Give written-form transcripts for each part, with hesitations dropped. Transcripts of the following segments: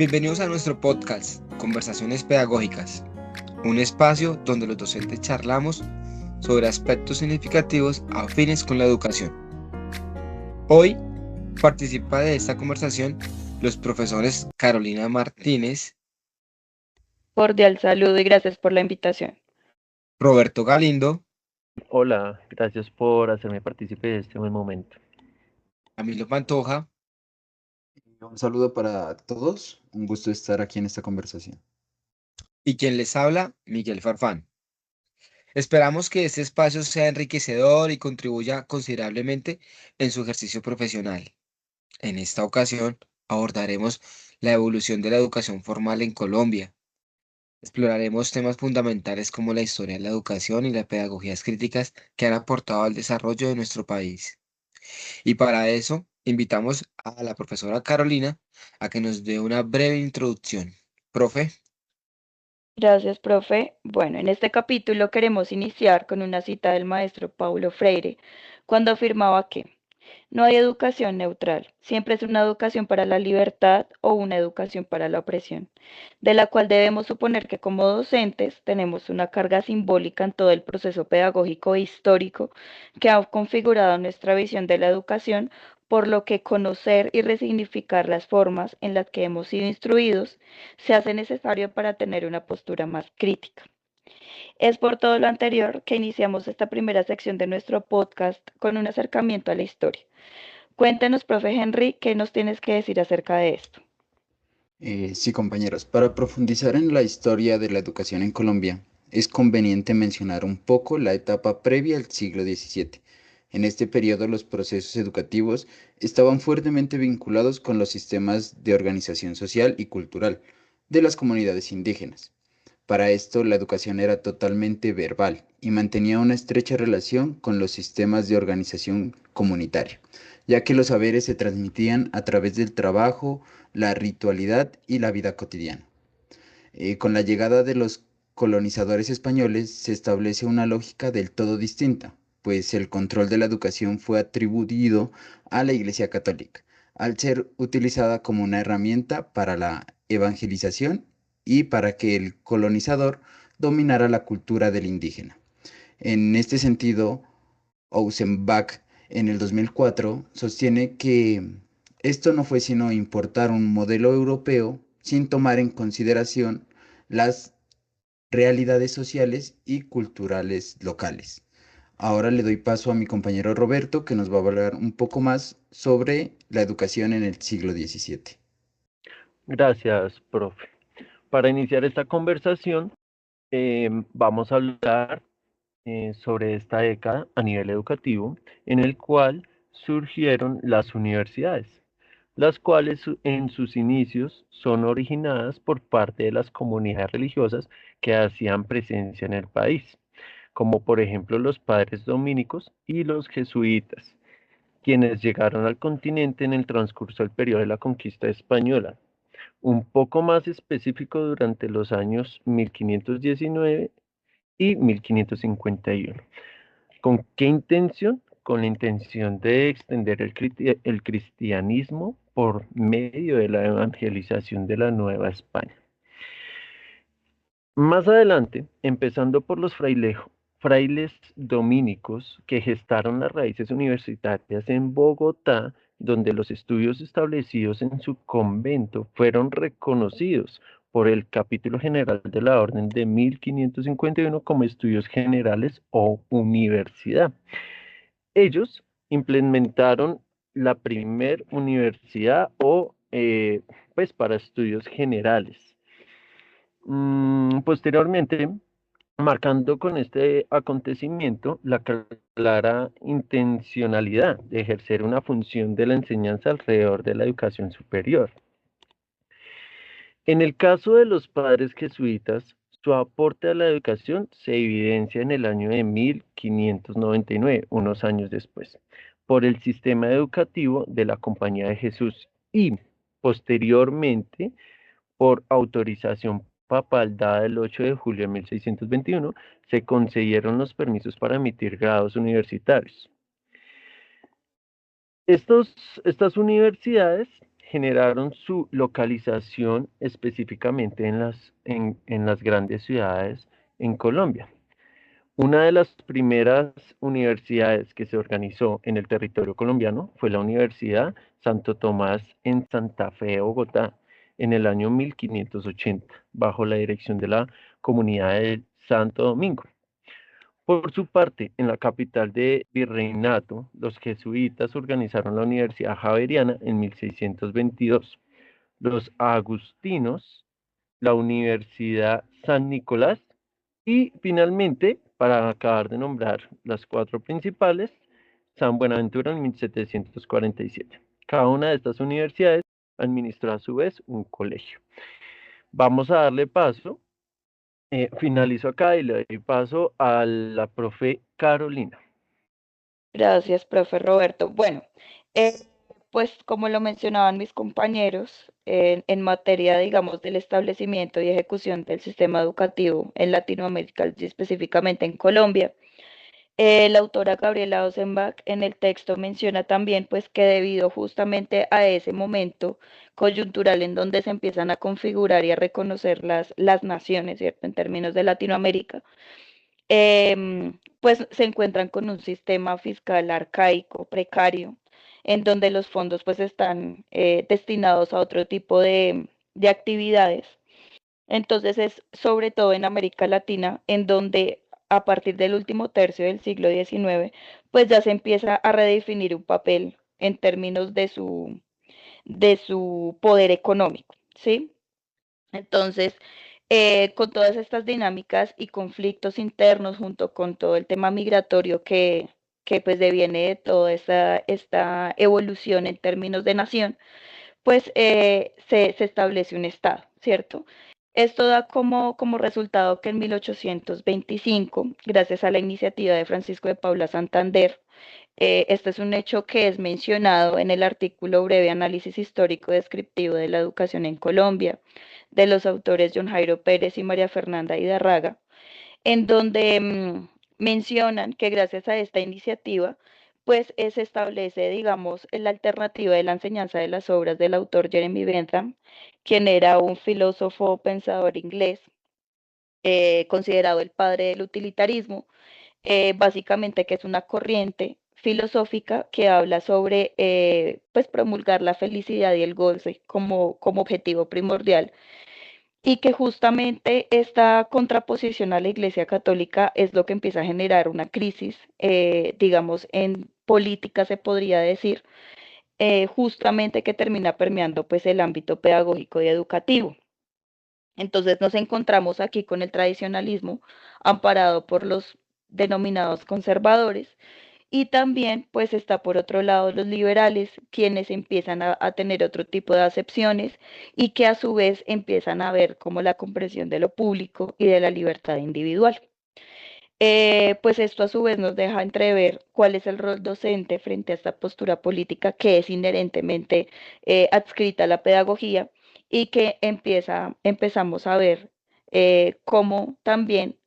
Bienvenidos a nuestro podcast, Conversaciones Pedagógicas, un espacio donde los docentes charlamos sobre aspectos significativos afines con la educación. Hoy participa de esta conversación los profesores Carolina Martínez, Cordial saludo y gracias por la invitación. Roberto Galindo, Hola, gracias por hacerme partícipe de este buen momento. Camilo Pantoja. Un saludo para todos, un gusto estar aquí en esta conversación. Y quien les habla, Miguel Farfán. Esperamos que este espacio sea enriquecedor y contribuya considerablemente en su ejercicio profesional. En esta ocasión abordaremos la evolución de la educación formal en Colombia. Exploraremos temas fundamentales como la historia de la educación y las pedagogías críticas que han aportado al desarrollo de nuestro país. Y para eso invitamos a la profesora Carolina a que nos dé una breve introducción. Profe. Gracias, profe. Bueno, en este capítulo queremos iniciar con una cita del maestro Paulo Freire, cuando afirmaba que no hay educación neutral, siempre es una educación para la libertad o una educación para la opresión, de la cual debemos suponer que como docentes tenemos una carga simbólica en todo el proceso pedagógico e histórico que ha configurado nuestra visión de la educación, por lo que conocer y resignificar las formas en las que hemos sido instruidos se hace necesario para tener una postura más crítica. Es por todo lo anterior que iniciamos esta primera sección de nuestro podcast con un acercamiento a la historia. Cuéntenos, profe Henry, ¿qué nos tienes que decir acerca de esto? Sí, compañeros, para profundizar en la historia de la educación en Colombia, es conveniente mencionar un poco la etapa previa al siglo XVII. En este periodo los procesos educativos estaban fuertemente vinculados con los sistemas de organización social y cultural de las comunidades indígenas. Para esto, la educación era totalmente verbal y mantenía una estrecha relación con los sistemas de organización comunitaria, ya que los saberes se transmitían a través del trabajo, la ritualidad y la vida cotidiana. Con la llegada de los colonizadores españoles se establece una lógica del todo distinta, pues el control de la educación fue atribuido a la Iglesia Católica, al ser utilizada como una herramienta para la evangelización y para que el colonizador dominara la cultura del indígena. En este sentido, Ausenbach en el 2004 sostiene que esto no fue sino importar un modelo europeo sin tomar en consideración las realidades sociales y culturales locales. Ahora le doy paso a mi compañero Roberto, que nos va a hablar un poco más sobre la educación en el siglo XVII. Gracias, profe. Para iniciar esta conversación, vamos a hablar sobre esta década a nivel educativo, en el cual surgieron las universidades, las cuales en sus inicios son originadas por parte de las comunidades religiosas que hacían presencia en el país, como por ejemplo los padres dominicos y los jesuitas, quienes llegaron al continente en el transcurso del periodo de la conquista española, un poco más específico durante los años 1519 y 1551. ¿Con qué intención? Con la intención de extender el cristianismo por medio de la evangelización de la Nueva España. Más adelante, empezando por los frailes dominicos que gestaron las raíces universitarias en Bogotá, donde los estudios establecidos en su convento fueron reconocidos por el Capítulo General de la Orden de 1551 como estudios generales o universidad. Ellos implementaron la primer universidad pues para estudios generales. Posteriormente, marcando con este acontecimiento la clara intencionalidad de ejercer una función de la enseñanza alrededor de la educación superior. En el caso de los padres jesuitas, su aporte a la educación se evidencia en el año de 1599, unos años después, por el sistema educativo de la Compañía de Jesús y posteriormente por autorización papal dada el 8 de julio de 1621, se concedieron los permisos para emitir grados universitarios. Estas universidades generaron su localización específicamente en las grandes ciudades en Colombia. Una de las primeras universidades que se organizó en el territorio colombiano fue la Universidad Santo Tomás en Santa Fe, Bogotá, en el año 1580, bajo la dirección de la comunidad de Santo Domingo. Por su parte, en la capital de Virreinato, los jesuitas organizaron la Universidad Javeriana en 1622, los agustinos, la Universidad San Nicolás y finalmente, para acabar de nombrar las cuatro principales, San Buenaventura en 1747. Cada una de estas universidades administró a su vez un colegio. Vamos a darle paso, finalizo acá y le doy paso a la profe Carolina. Gracias, profe Roberto. Bueno, eh, pues como lo mencionaban mis compañeros, en materia, digamos, del establecimiento y ejecución del sistema educativo en Latinoamérica y específicamente en Colombia, la autora Gabriela Osenbach en el texto menciona también pues que debido justamente a ese momento coyuntural en donde se empiezan a configurar y a reconocer las naciones, ¿cierto? En términos de Latinoamérica, pues se encuentran con un sistema fiscal arcaico, precario, en donde los fondos pues están destinados a otro tipo de actividades. Entonces es sobre todo en América Latina en donde a partir del último tercio del siglo XIX, pues ya se empieza a redefinir un papel en términos de su poder económico, ¿sí? Entonces, con todas estas dinámicas y conflictos internos, junto con todo el tema migratorio que pues deviene de toda esta evolución en términos de nación, pues se establece un Estado, ¿cierto? Esto da como resultado que en 1825, gracias a la iniciativa de Francisco de Paula Santander, este es un hecho que es mencionado en el artículo Breve Análisis Histórico Descriptivo de la Educación en Colombia, de los autores John Jairo Pérez y María Fernanda Hidarraga, en donde mencionan que gracias a esta iniciativa, pues se establece, digamos, la alternativa de la enseñanza de las obras del autor Jeremy Bentham, quien era un filósofo pensador inglés, considerado el padre del utilitarismo, básicamente que es una corriente filosófica que habla sobre pues promulgar la felicidad y el goce como objetivo primordial y que justamente esta contraposición a la Iglesia Católica es lo que empieza a generar una crisis, digamos, en política se podría decir, justamente que termina permeando pues el ámbito pedagógico y educativo. Entonces nos encontramos aquí con el tradicionalismo amparado por los denominados conservadores y también pues está por otro lado los liberales, quienes empiezan a tener otro tipo de acepciones y que a su vez empiezan a ver como la compresión de lo público y de la libertad individual. Pues esto a su vez nos deja entrever cuál es el rol docente frente a esta postura política que es inherentemente adscrita a la pedagogía y que empezamos a ver cómo también,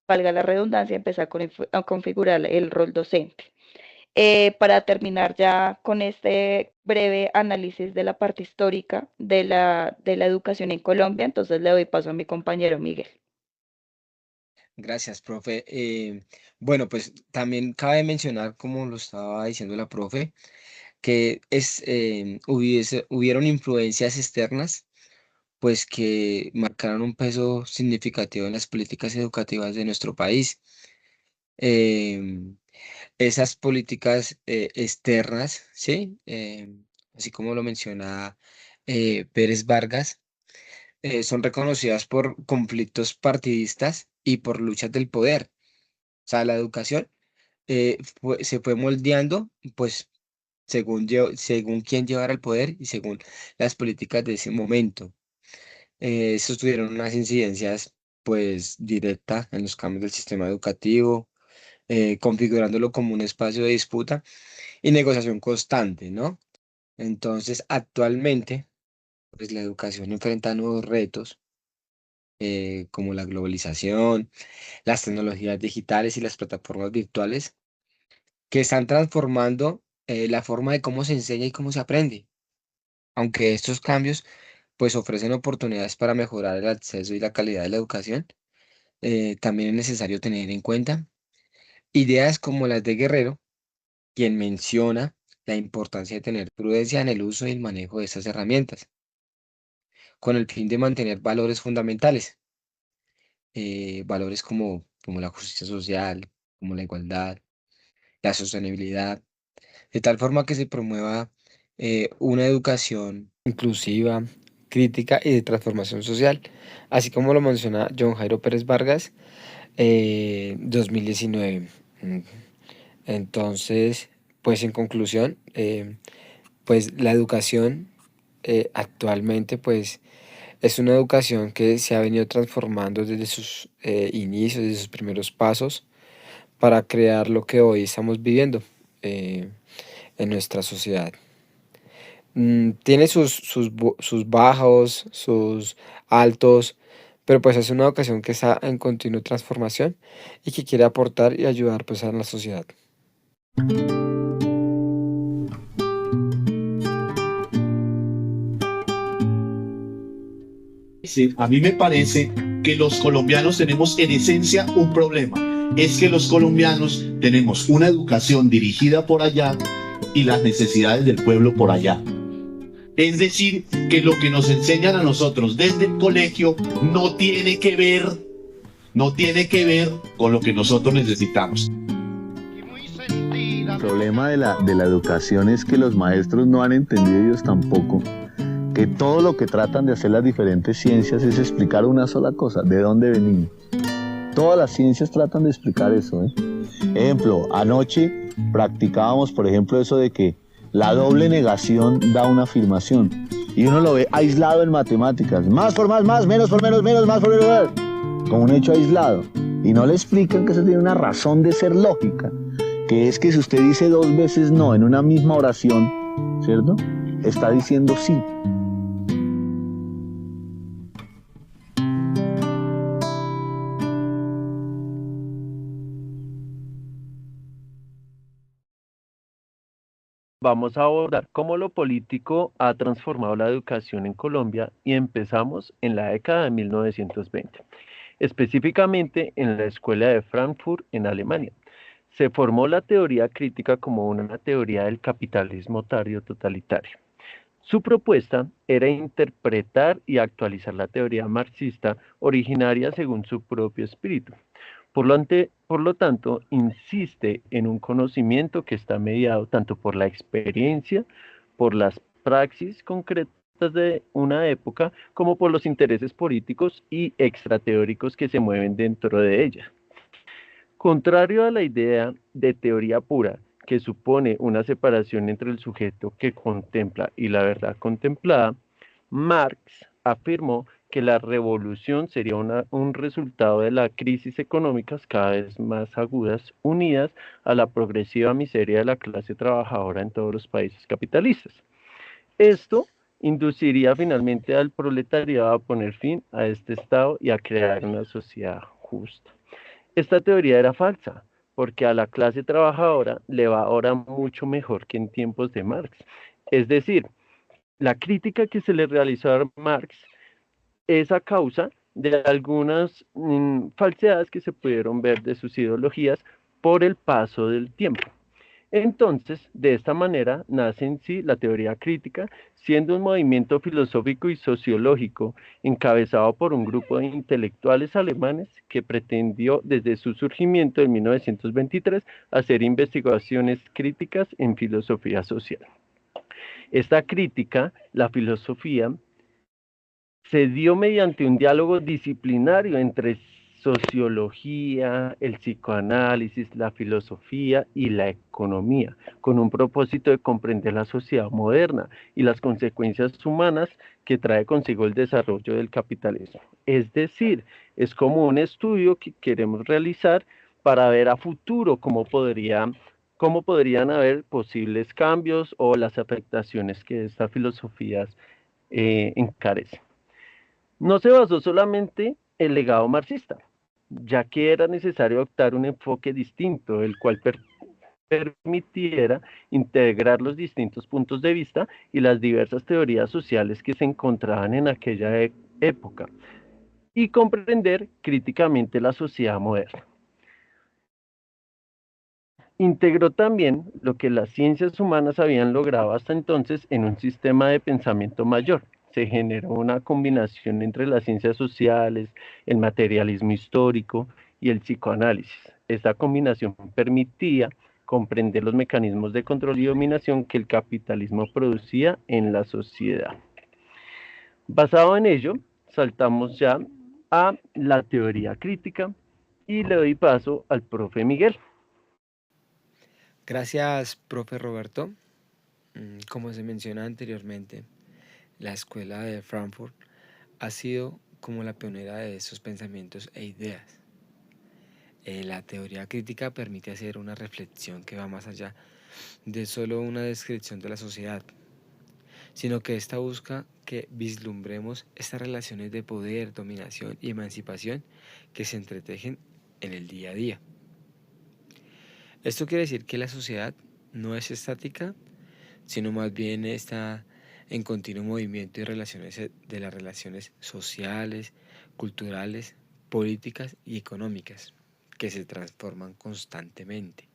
valga la redundancia, empieza a configurar el rol docente. Para terminar ya con este breve análisis de la parte histórica de la educación en Colombia, entonces le doy paso a mi compañero Miguel. Gracias, profe. Bueno, pues también cabe mencionar, como lo estaba diciendo la profe, que hubieron influencias externas, pues que marcaron un peso significativo en las políticas educativas de nuestro país. Em, Esas políticas externas, ¿sí? Así como lo menciona Pérez Vargas, son reconocidas por conflictos partidistas y por luchas del poder. O sea, la educación se fue moldeando, pues, según quién llevara el poder y según las políticas de ese momento. Estos tuvieron unas incidencias, pues, directas en los cambios del sistema educativo, configurándolo como un espacio de disputa y negociación constante, ¿no? Entonces, actualmente, pues, la educación enfrenta nuevos retos, como la globalización, las tecnologías digitales y las plataformas virtuales que están transformando la forma de cómo se enseña y cómo se aprende. Aunque estos cambios pues ofrecen oportunidades para mejorar el acceso y la calidad de la educación, también es necesario tener en cuenta ideas como las de Guerrero, quien menciona la importancia de tener prudencia en el uso y el manejo de esas herramientas, con el fin de mantener valores fundamentales, valores como la justicia social, como la igualdad, la sostenibilidad, de tal forma que se promueva una educación inclusiva, crítica y de transformación social, así como lo menciona John Jairo Pérez Vargas, 2019. Mm, Entonces, pues en conclusión, pues la educación actualmente pues es una educación que se ha venido transformando desde sus inicios, desde sus primeros pasos, para crear lo que hoy estamos viviendo eh, en nuestra sociedad. Tiene sus bajos, sus altos, pero pues es una educación que está en continua transformación y que quiere aportar y ayudar pues a la sociedad. Sí, a mí me parece que los colombianos tenemos en esencia un problema. Es que los colombianos tenemos una educación dirigida por allá y las necesidades del pueblo por allá. Es decir, que lo que nos enseñan a nosotros desde el colegio no tiene que ver con lo que nosotros necesitamos. El problema de la educación es que los maestros no han entendido, ellos tampoco, que todo lo que tratan de hacer las diferentes ciencias es explicar una sola cosa: de dónde venimos. Todas las ciencias tratan de explicar eso, ¿eh? Ejemplo, anoche practicábamos, por ejemplo, eso de que la doble negación da una afirmación. Y uno lo ve aislado en matemáticas. Más por más, menos por menos, más por menos. Como un hecho aislado. Y no le explican que eso tiene una razón de ser lógica. Que es que si usted dice 2 veces no en una misma oración, ¿cierto? Está diciendo sí. Vamos a abordar cómo lo político ha transformado la educación en Colombia y empezamos en la década de 1920, específicamente en la Escuela de Frankfurt en Alemania. Se formó la teoría crítica como una teoría del capitalismo tardio totalitario. Su propuesta era interpretar y actualizar la teoría marxista originaria según su propio espíritu. Por lo tanto, insiste en un conocimiento que está mediado tanto por la experiencia, por las praxis concretas de una época, como por los intereses políticos y extrateóricos que se mueven dentro de ella. Contrario a la idea de teoría pura, que supone una separación entre el sujeto que contempla y la verdad contemplada, Marx afirmó que la revolución sería un resultado de las crisis económicas cada vez más agudas, unidas a la progresiva miseria de la clase trabajadora en todos los países capitalistas. Esto induciría finalmente al proletariado a poner fin a este estado y a crear una sociedad justa. Esta teoría era falsa, porque a la clase trabajadora le va ahora mucho mejor que en tiempos de Marx. Es decir, la crítica que se le realizó a Marx es a causa de algunas falsedades que se pudieron ver de sus ideologías por el paso del tiempo. Entonces, de esta manera nace en sí la teoría crítica, siendo un movimiento filosófico y sociológico encabezado por un grupo de intelectuales alemanes que pretendió desde su surgimiento en 1923 hacer investigaciones críticas en filosofía social. Esta crítica, la filosofía, se dio mediante un diálogo disciplinario entre sociología, el psicoanálisis, la filosofía y la economía, con un propósito de comprender la sociedad moderna y las consecuencias humanas que trae consigo el desarrollo del capitalismo. Es decir, es como un estudio que queremos realizar para ver a futuro cómo podrían haber posibles cambios o las afectaciones que estas filosofías encarecen. No se basó solamente el legado marxista, ya que era necesario adoptar un enfoque distinto, el cual permitiera integrar los distintos puntos de vista y las diversas teorías sociales que se encontraban en aquella época y comprender críticamente la sociedad moderna. Integró también lo que las ciencias humanas habían logrado hasta entonces en un sistema de pensamiento mayor. Se generó una combinación entre las ciencias sociales, el materialismo histórico y el psicoanálisis. Esta combinación permitía comprender los mecanismos de control y dominación que el capitalismo producía en la sociedad. Basado en ello, saltamos ya a la teoría crítica y le doy paso al profe Miguel. Gracias, profe Roberto. Como se menciona anteriormente, la escuela de Frankfurt ha sido como la pionera de estos pensamientos e ideas. La teoría crítica permite hacer una reflexión que va más allá de solo una descripción de la sociedad, sino que ésta busca que vislumbremos estas relaciones de poder, dominación y emancipación que se entretejen en el día a día. Esto quiere decir que la sociedad no es estática, sino más bien está en continuo movimiento de las relaciones sociales, culturales, políticas y económicas, que se transforman constantemente.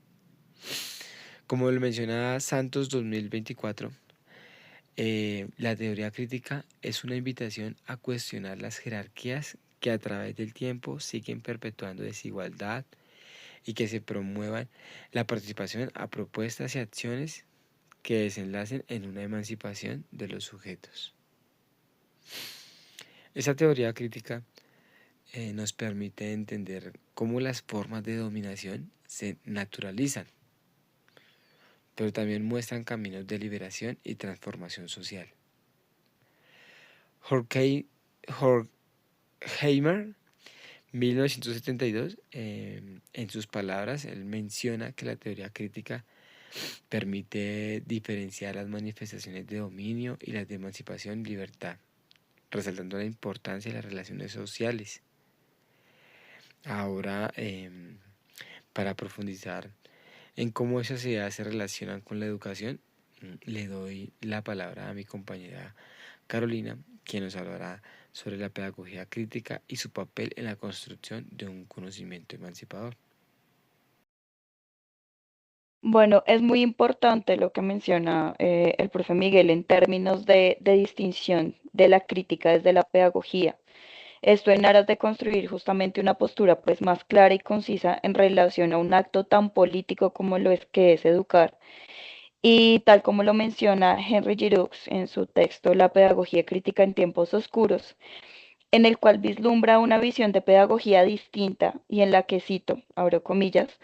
Como lo menciona Santos 2024, la teoría crítica es una invitación a cuestionar las jerarquías que a través del tiempo siguen perpetuando desigualdad y que se promuevan la participación a propuestas y acciones que desenlacen en una emancipación de los sujetos. Esa teoría crítica nos permite entender cómo las formas de dominación se naturalizan, pero también muestran caminos de liberación y transformación social. Horkheimer, 1972, en sus palabras, él menciona que la teoría crítica permite diferenciar las manifestaciones de dominio y las de emancipación y libertad, resaltando la importancia de las relaciones sociales. Ahora, para profundizar en cómo esas ideas se relacionan con la educación, le doy la palabra a mi compañera Carolina, quien nos hablará sobre la pedagogía crítica y su papel en la construcción de un conocimiento emancipador. Bueno, es muy importante lo que menciona el profe Miguel en términos de distinción de la crítica desde la pedagogía. Esto en aras de construir justamente una postura pues más clara y concisa en relación a un acto tan político como lo es que es educar. Y tal como lo menciona Henry Giroux en su texto La pedagogía crítica en tiempos oscuros, en el cual vislumbra una visión de pedagogía distinta y en la que cito, abro comillas,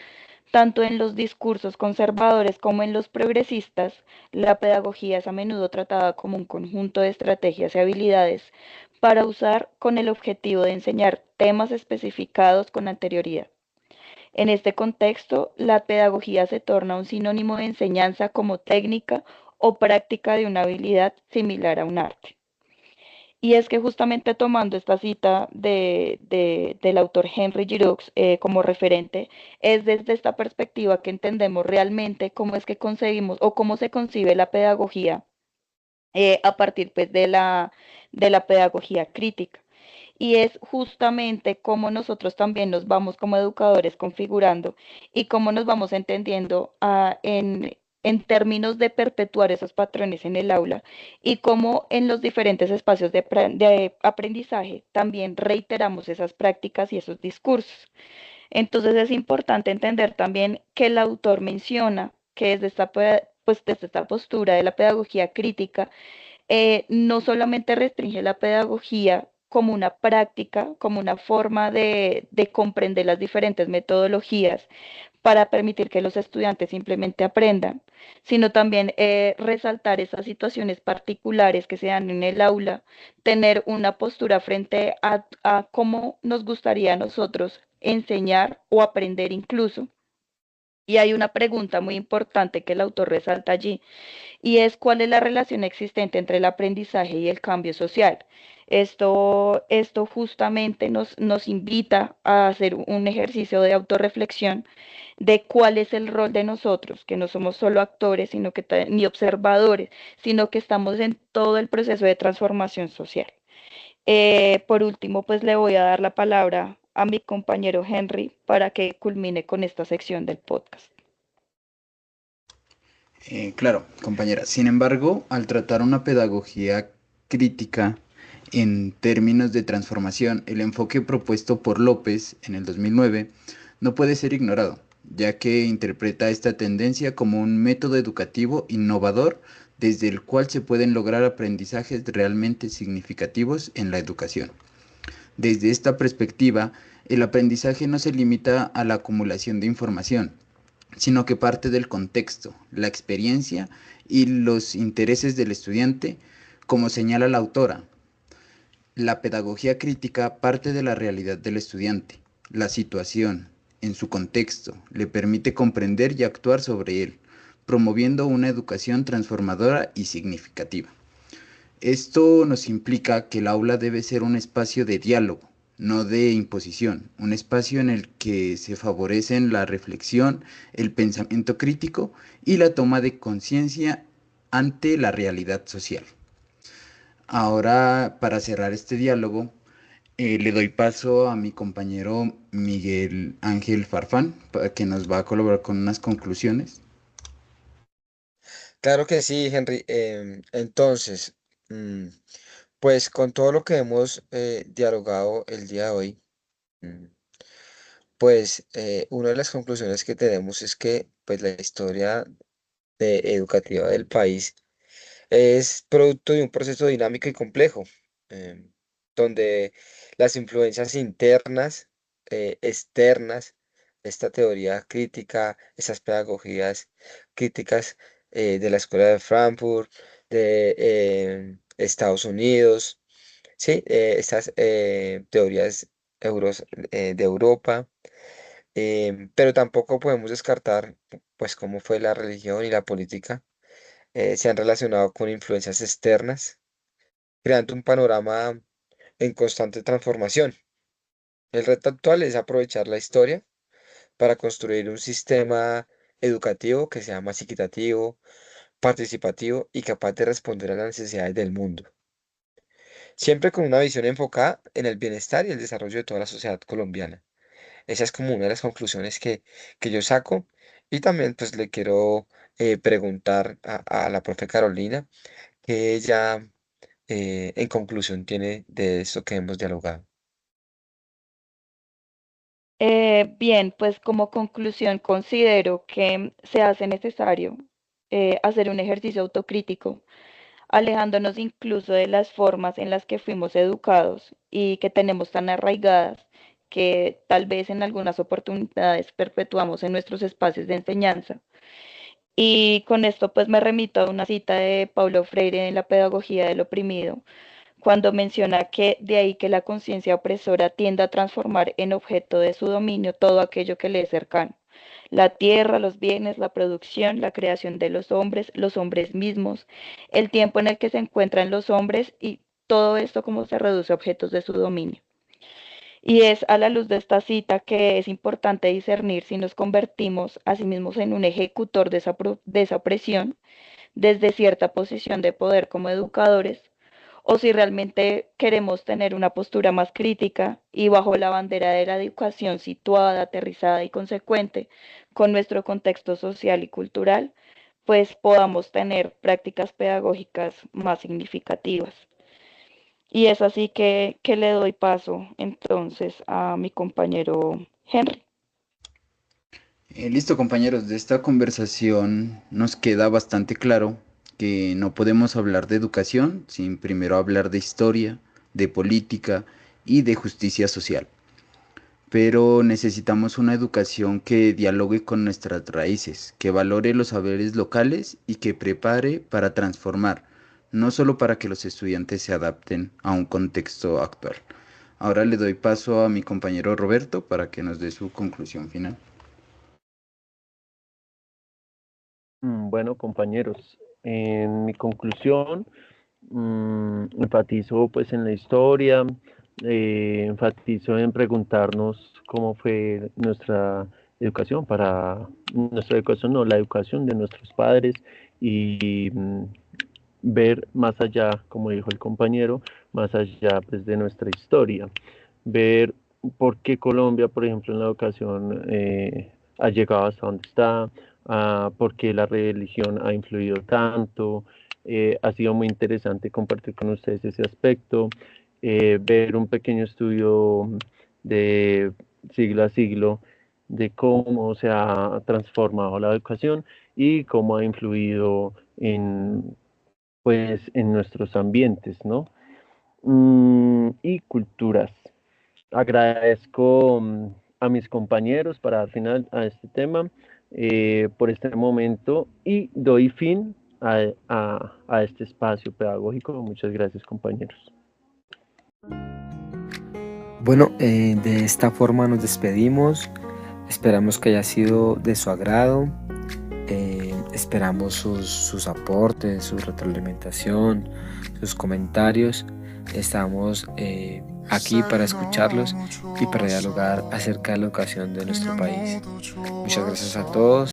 tanto en los discursos conservadores como en los progresistas, la pedagogía es a menudo tratada como un conjunto de estrategias y habilidades para usar con el objetivo de enseñar temas especificados con anterioridad. En este contexto, la pedagogía se torna un sinónimo de enseñanza como técnica o práctica de una habilidad similar a un arte. Y es que justamente tomando esta cita del autor Henry Giroux como referente, es desde esta perspectiva que entendemos realmente cómo es que concebimos o cómo se concibe la pedagogía a partir pues, de la pedagogía crítica. Y es justamente cómo nosotros también nos vamos como educadores configurando y cómo nos vamos entendiendo en términos de perpetuar esos patrones en el aula y cómo en los diferentes espacios de aprendizaje también reiteramos esas prácticas y esos discursos. Entonces es importante entender también que el autor menciona que desde esta postura de la pedagogía crítica, no solamente restringe la pedagogía como una práctica, como una forma de comprender las diferentes metodologías para permitir que los estudiantes simplemente aprendan, sino también resaltar esas situaciones particulares que se dan en el aula, tener una postura frente a cómo nos gustaría a nosotros enseñar o aprender incluso. Y hay una pregunta muy importante que el autor resalta allí, y es cuál es la relación existente entre el aprendizaje y el cambio social. Esto justamente nos invita a hacer un ejercicio de autorreflexión de cuál es el rol de nosotros, que no somos solo actores, sino que ni observadores, sino que estamos en todo el proceso de transformación social. Por último, pues le voy a dar la palabra a mi compañero Henry para que culmine con esta sección del podcast. Claro, compañera. Sin embargo, al tratar una pedagogía crítica en términos de transformación, el enfoque propuesto por López en el 2009 no puede ser ignorado, ya que interpreta esta tendencia como un método educativo innovador desde el cual se pueden lograr aprendizajes realmente significativos en la educación. Desde esta perspectiva, el aprendizaje no se limita a la acumulación de información, sino que parte del contexto, la experiencia y los intereses del estudiante, como señala la autora. La pedagogía crítica parte de la realidad del estudiante, la situación, en su contexto, le permite comprender y actuar sobre él, promoviendo una educación transformadora y significativa. Esto nos implica que el aula debe ser un espacio de diálogo, no de imposición, un espacio en el que se favorecen la reflexión, el pensamiento crítico y la toma de conciencia ante la realidad social. Ahora, para cerrar este diálogo, le doy paso a mi compañero Miguel Ángel Farfán, para que nos va a colaborar con unas conclusiones. Claro que sí, Henry. Entonces, mm, pues con todo lo que hemos dialogado el día de hoy, mm, pues una de las conclusiones que tenemos es que pues la historia educativa del país es producto de un proceso dinámico y complejo, donde las influencias internas, externas, esta teoría crítica, esas pedagogías críticas de la Escuela de Frankfurt, de Estados Unidos, sí, estas teorías de Europa, pero tampoco podemos descartar pues cómo fue la religión y la política se han relacionado con influencias externas, creando un panorama en constante transformación. El reto actual es aprovechar la historia para construir un sistema educativo que sea más equitativo, participativo y capaz de responder a las necesidades del mundo. Siempre con una visión enfocada en el bienestar y el desarrollo de toda la sociedad colombiana. Esa es como una de las conclusiones que yo saco. Y también pues le quiero preguntar a la profe Carolina que ella en conclusión tiene de esto que hemos dialogado. Bien, pues como conclusión considero que se hace necesario hacer un ejercicio autocrítico, alejándonos incluso de las formas en las que fuimos educados y que tenemos tan arraigadas que tal vez en algunas oportunidades perpetuamos en nuestros espacios de enseñanza. Y con esto pues me remito a una cita de Paulo Freire en La pedagogía del oprimido, cuando menciona que de ahí que la conciencia opresora tiende a transformar en objeto de su dominio todo aquello que le es cercano. La tierra, los bienes, la producción, la creación de los hombres mismos, el tiempo en el que se encuentran los hombres y todo esto como se reduce a objetos de su dominio. Y es a la luz de esta cita que es importante discernir si nos convertimos a sí mismos en un ejecutor de esa opresión desde cierta posición de poder como educadores o si realmente queremos tener una postura más crítica y bajo la bandera de la educación situada, aterrizada y consecuente con nuestro contexto social y cultural, pues podamos tener prácticas pedagógicas más significativas. Y es así que le doy paso entonces a mi compañero Henry. Listo, compañeros, de esta conversación nos queda bastante claro que no podemos hablar de educación sin primero hablar de historia, de política y de justicia social. Pero necesitamos una educación que dialogue con nuestras raíces, que valore los saberes locales y que prepare para transformar, no solo para que los estudiantes se adapten a un contexto actual. Ahora le doy paso a mi compañero Roberto para que nos dé su conclusión final. Bueno, compañeros, en mi conclusión Enfatizo pues en la historia, enfatizo en preguntarnos cómo fue nuestra educación no, la educación de nuestros padres y ver más allá, como dijo el compañero, más allá pues, de nuestra historia, ver por qué Colombia, por ejemplo, en la educación ha llegado hasta donde está, por qué la religión ha influido tanto. Ha sido muy interesante compartir con ustedes ese aspecto, ver un pequeño estudio de siglo a siglo de cómo se ha transformado la educación y cómo ha influido pues, en nuestros ambientes, ¿no? Y culturas. Agradezco a mis compañeros para dar final a este tema por este momento y doy fin a este espacio pedagógico. Muchas gracias, compañeros. Bueno, de esta forma nos despedimos. Esperamos que haya sido de su agrado. Esperamos sus aportes, su retroalimentación, sus comentarios. Estamos aquí para escucharlos y para dialogar acerca de la educación de nuestro país. Muchas gracias a todos.